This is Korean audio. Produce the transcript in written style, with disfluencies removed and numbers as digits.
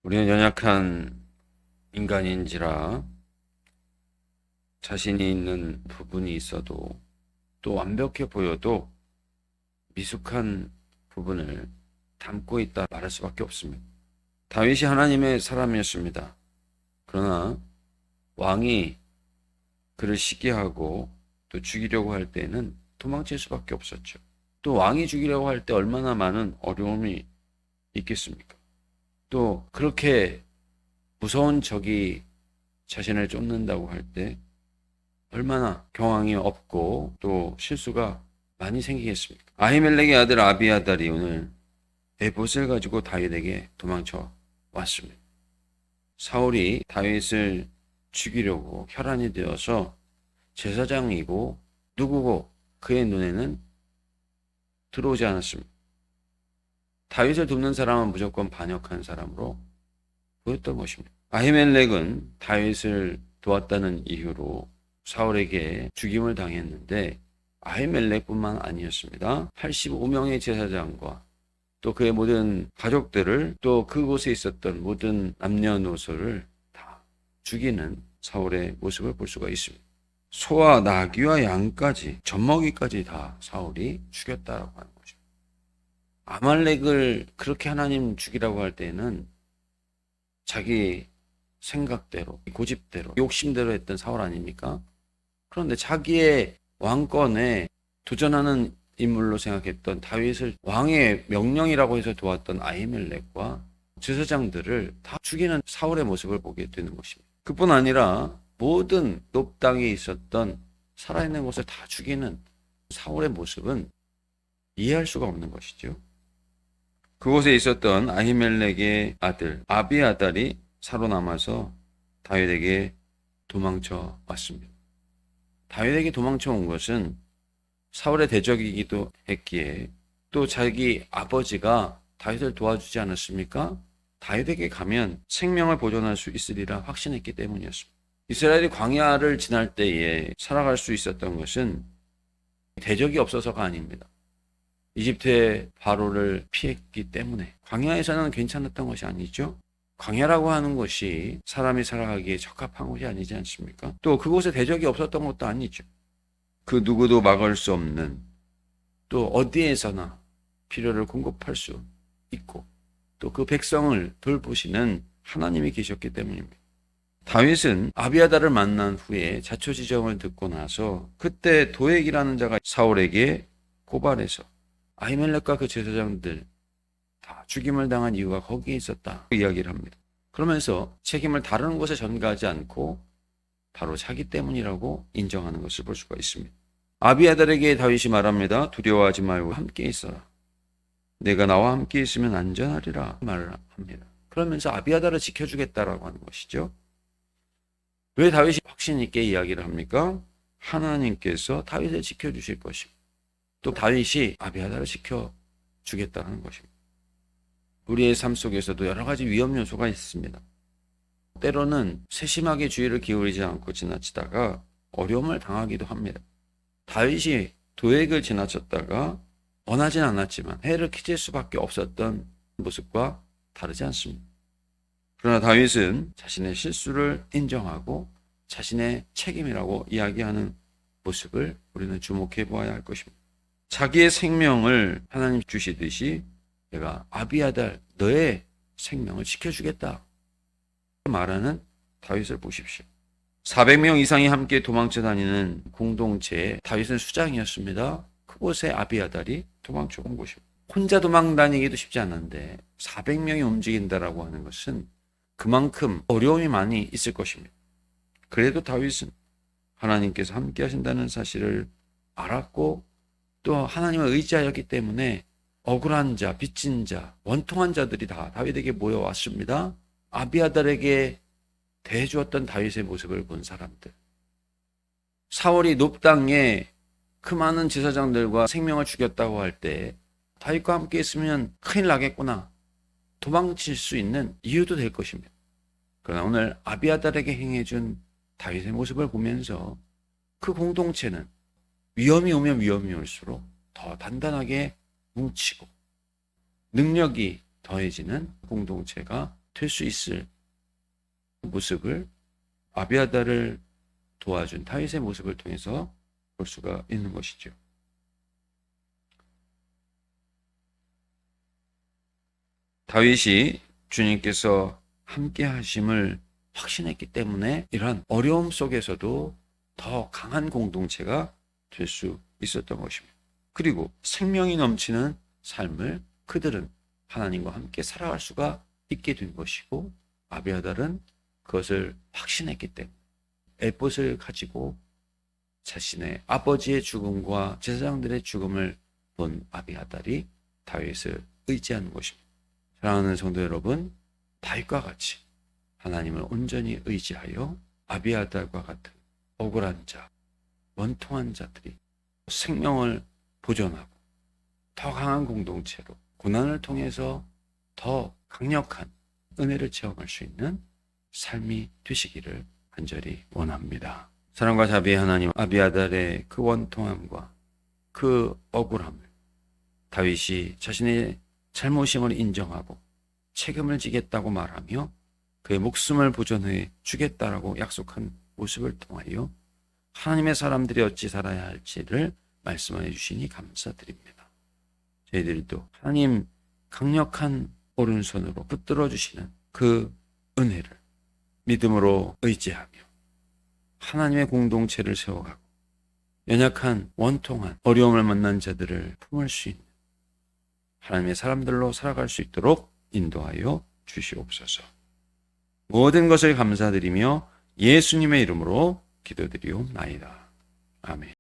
우리는 연약한 인간인지라 자신이 있는 부분이 있어도 또 완벽해 보여도 미숙한 부분을 담고 있다 말할 수밖에 없습니다. 다윗이 하나님의 사람이었습니다. 그러나 왕이 그를 시기하고 또 죽이려고 할 때는 도망칠 수밖에 없었죠. 또 왕이 죽이려고 할 때 얼마나 많은 어려움이 있겠습니까? 또 그렇게 무서운 적이 자신을 쫓는다고 할 때 얼마나 경황이 없고 또 실수가 많이 생기겠습니까? 아히멜렉의 아들 아비아달이 오늘 에봇을 가지고 다윗에게 도망쳐 왔습니다. 사울이 다윗을 죽이려고 혈안이 되어서 제사장이고 누구고 그의 눈에는 들어오지 않았습니다. 다윗을 돕는 사람은 무조건 반역한 사람으로 보였던 것입니다. 아히멜렉은 다윗을 도왔다는 이유로 사울에게 죽임을 당했는데 아히멜렉뿐만 아니었습니다. 85명의 제사장과 또 그의 모든 가족들을 또 그곳에 있었던 모든 남녀노소를 다 죽이는 사울의 모습을 볼 수가 있습니다. 소와 나귀와 양까지 젖먹이까지 다 사울이 죽였다라고 하는 것입니다. 아말렉을 그렇게 하나님 죽이라고 할 때는 자기 생각대로 고집대로 욕심대로 했던 사울 아닙니까? 그런데 자기의 왕권에 도전하는 인물로 생각했던 다윗을 왕의 명령이라고 해서 도왔던 아히멜렉과 제사장들을 다 죽이는 사울의 모습을 보게 되는 것입니다. 그뿐 아니라 모든 높 땅에 있었던 살아있는 것을 다 죽이는 사울의 모습은 이해할 수가 없는 것이죠. 그곳에 있었던 아히멜렉의 아들 아비아달이 살아남아서 다윗에게 도망쳐 왔습니다. 다윗에게 도망쳐 온 것은 사울의 대적이기도 했기에 또 자기 아버지가 다윗을 도와주지 않았습니까? 다윗에게 가면 생명을 보존할 수 있으리라 확신했기 때문이었습니다. 이스라엘이 광야를 지날 때에 살아갈 수 있었던 것은 대적이 없어서가 아닙니다. 이집트의 바로를 피했기 때문에 광야에서는 괜찮았던 것이 아니죠. 광야라고 하는 것이 사람이 살아가기에 적합한 곳이 아니지 않습니까? 또 그곳에 대적이 없었던 것도 아니죠. 그 누구도 막을 수 없는 또 어디에서나 필요를 공급할 수 있고 또 그 백성을 돌보시는 하나님이 계셨기 때문입니다. 다윗은 아비아달을 만난 후에 자초지정을 듣고 나서 그때 도액이라는 자가 사울에게 고발해서 아히멜렉과 그 제사장들 다 죽임을 당한 이유가 거기에 있었다 이야기를 합니다. 그러면서 책임을 다른 곳에 전가하지 않고 바로 자기 때문이라고 인정하는 것을 볼 수가 있습니다. 아비아달에게 다윗이 말합니다. 두려워하지 말고 함께 있어라. 내가 나와 함께 있으면 안전하리라 말을 합니다. 그러면서 아비아달을 지켜주겠다라고 하는 것이죠. 왜 다윗이 확신 있게 이야기를 합니까? 하나님께서 다윗을 지켜주실 것이고 또 다윗이 아비아달을 지켜주겠다는 것입니다. 우리의 삶 속에서도 여러 가지 위험 요소가 있습니다. 때로는 세심하게 주의를 기울이지 않고 지나치다가 어려움을 당하기도 합니다. 다윗이 도액을 지나쳤다가 원하진 않았지만 해를 끼칠 수밖에 없었던 모습과 다르지 않습니다. 그러나 다윗은 자신의 실수를 인정하고 자신의 책임이라고 이야기하는 모습을 우리는 주목해 보아야 할 것입니다. 자기의 생명을 하나님 주시듯이 내가 아비아달 너의 생명을 지켜주겠다 말하는 다윗을 보십시오. 400명 이상이 함께 도망쳐 다니는 공동체에 다윗은 수장이었습니다. 그곳에 아비아달이 도망쳐 온 곳입니다. 혼자 도망 다니기도 쉽지 않은데 400명이 움직인다라고 하는 것은 그만큼 어려움이 많이 있을 것입니다. 그래도 다윗은 하나님께서 함께 하신다는 사실을 알았고 또 하나님을 의지하였기 때문에 억울한 자, 빚진 자, 원통한 자들이 다 다윗에게 모여왔습니다. 아비아달에게 대해주었던 다윗의 모습을 본 사람들. 사울이 높 땅에 그 많은 제사장들과 생명을 죽였다고 할 때 다윗과 함께 있으면 큰일 나겠구나. 도망칠 수 있는 이유도 될 것입니다. 그러나 오늘 아비아달에게 행해준 다윗의 모습을 보면서 그 공동체는 위험이 오면 위험이 올수록 더 단단하게 뭉치고 능력이 더해지는 공동체가 될 수 있을 모습을, 아비아다를 도와준 다윗의 모습을 통해서 볼 수가 있는 것이죠. 다윗이 주님께서 함께 하심을 확신했기 때문에 이러한 어려움 속에서도 더 강한 공동체가 될 수 있었던 것입니다. 그리고 생명이 넘치는 삶을 그들은 하나님과 함께 살아갈 수가 있게 된 것이고, 아비아달은 그것을 확신했기 때문에 에봇을 가지고 자신의 아버지의 죽음과 제사장들의 죽음을 본 아비아달이 다윗을 의지하는 것입니다. 사랑하는 성도 여러분, 다윗과 같이 하나님을 온전히 의지하여 아비아달과 같은 억울한 자, 원통한 자들이 생명을 보존하고 더 강한 공동체로 고난을 통해서 더 강력한 은혜를 체험할 수 있는 삶이 되시기를 간절히 원합니다. 사랑과 자비의 하나님, 아비아달의 그 원통함과 그 억울함을 다윗이 자신의 잘못임을 인정하고 책임을 지겠다고 말하며 그의 목숨을 보존해 주겠다라고 약속한 모습을 통하여 하나님의 사람들이 어찌 살아야 할지를 말씀해 주시니 감사드립니다. 저희들도 하나님 강력한 오른손으로 붙들어 주시는 그 은혜를 믿음으로 의지하며 하나님의 공동체를 세워가고 연약한 원통한 어려움을 만난 자들을 품을 수 있는 하나님의 사람들로 살아갈 수 있도록 인도하여 주시옵소서. 모든 것을 감사드리며 예수님의 이름으로 기도드리옵나이다. 아멘.